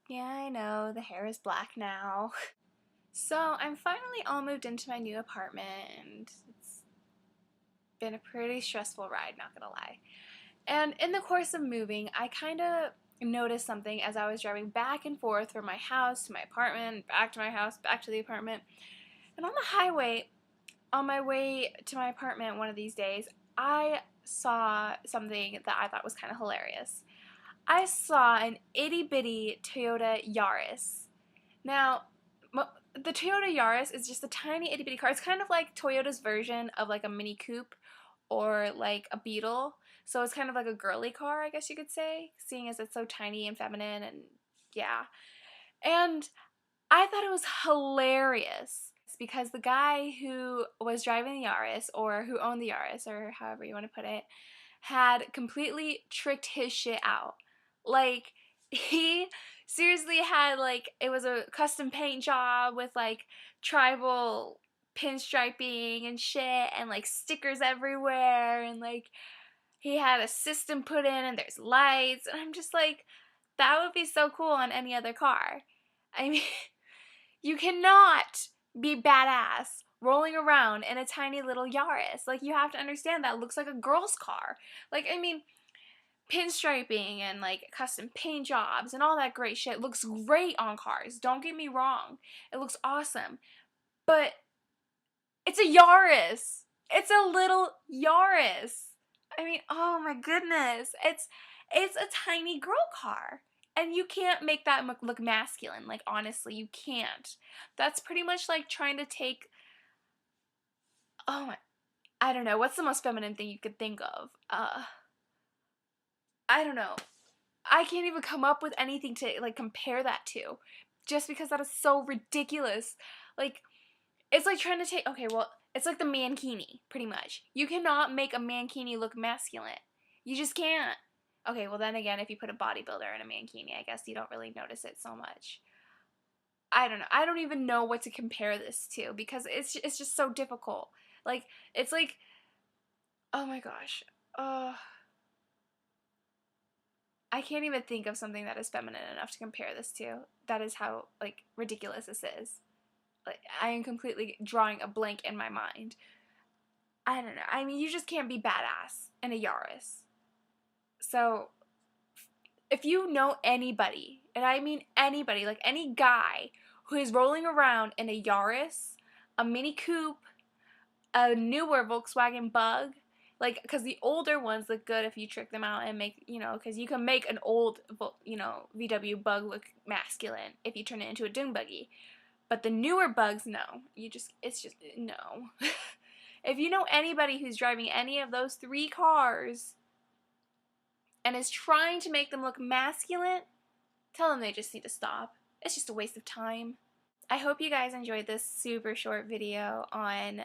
Yeah, I know, the hair is black now. So I'm finally all moved into my new apartment, and it's been a pretty stressful ride, not gonna lie. And in the course of moving, I kind of noticed something as I was driving back and forth from my house to my apartment, back to my house, back to the apartment. And on the highway, on my way to my apartment one of these days, I saw something that I thought was kind of hilarious. I saw an itty bitty Toyota Yaris. Now, the Toyota Yaris is just a tiny itty bitty car. It's kind of like Toyota's version of like a Mini Coupe or like a Beetle. So it's kind of like a girly car, I guess you could say, seeing as it's so tiny and feminine and yeah. And I thought it was hilarious because the guy who was driving the Yaris, or who owned the Yaris, or however you want to put it, had completely tricked his shit out. Like, he seriously had, like, it was a custom paint job with, like, tribal pinstriping and shit, and, like, stickers everywhere, and, like, he had a system put in, and there's lights, and I'm just like, that would be so cool on any other car. I mean, you cannot be badass rolling around in a tiny little Yaris. Like, you have to understand that looks like a girl's car. Like, I mean, pinstriping and like custom paint jobs and all that great shit looks great on cars. Don't get me wrong. It looks awesome. But it's a Yaris. It's a little Yaris. I mean, oh my goodness. It's a tiny girl car. And you can't make that look masculine. Like, honestly, you can't. That's pretty much like trying to take, oh my, I don't know. What's the most feminine thing you could think of? I don't know. I can't even come up with anything to like compare that to, just because that is so ridiculous. Like, it's like trying to take, okay, well, it's like the mankini, pretty much. You cannot make a mankini look masculine. You just can't. Okay, well then again, if you put a bodybuilder in a mankini, I guess you don't really notice it so much. I don't know. I don't even know what to compare this to because it's just so difficult. Like, it's like, oh my gosh. I can't even think of something that is feminine enough to compare this to. That is how, like, ridiculous this is. Like, I am completely drawing a blank in my mind. I don't know. I mean, you just can't be badass in a Yaris. So, if you know anybody, and I mean anybody, like any guy who is rolling around in a Yaris, a Mini Coupe, a newer Volkswagen Bug, like, because the older ones look good if you trick them out and make, you know, because you can make an old, you know, VW Bug look masculine if you turn it into a dune buggy. But the newer Bugs, no. It's just, no. If you know anybody who's driving any of those three cars and is trying to make them look masculine, tell them they just need to stop. It's just a waste of time. I hope you guys enjoyed this super short video on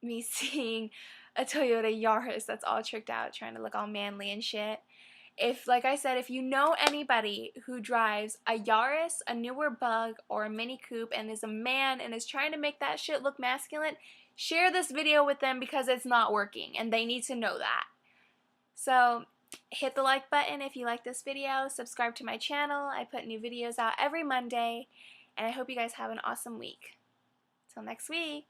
me seeing a Toyota Yaris that's all tricked out, trying to look all manly and shit. If, like I said, if you know anybody who drives a Yaris, a newer Bug, or a Mini Coupe and is a man and is trying to make that shit look masculine, share this video with them because it's not working and they need to know that. So, hit the like button if you like this video, subscribe to my channel. I put new videos out every Monday, and I hope you guys have an awesome week. Till next week.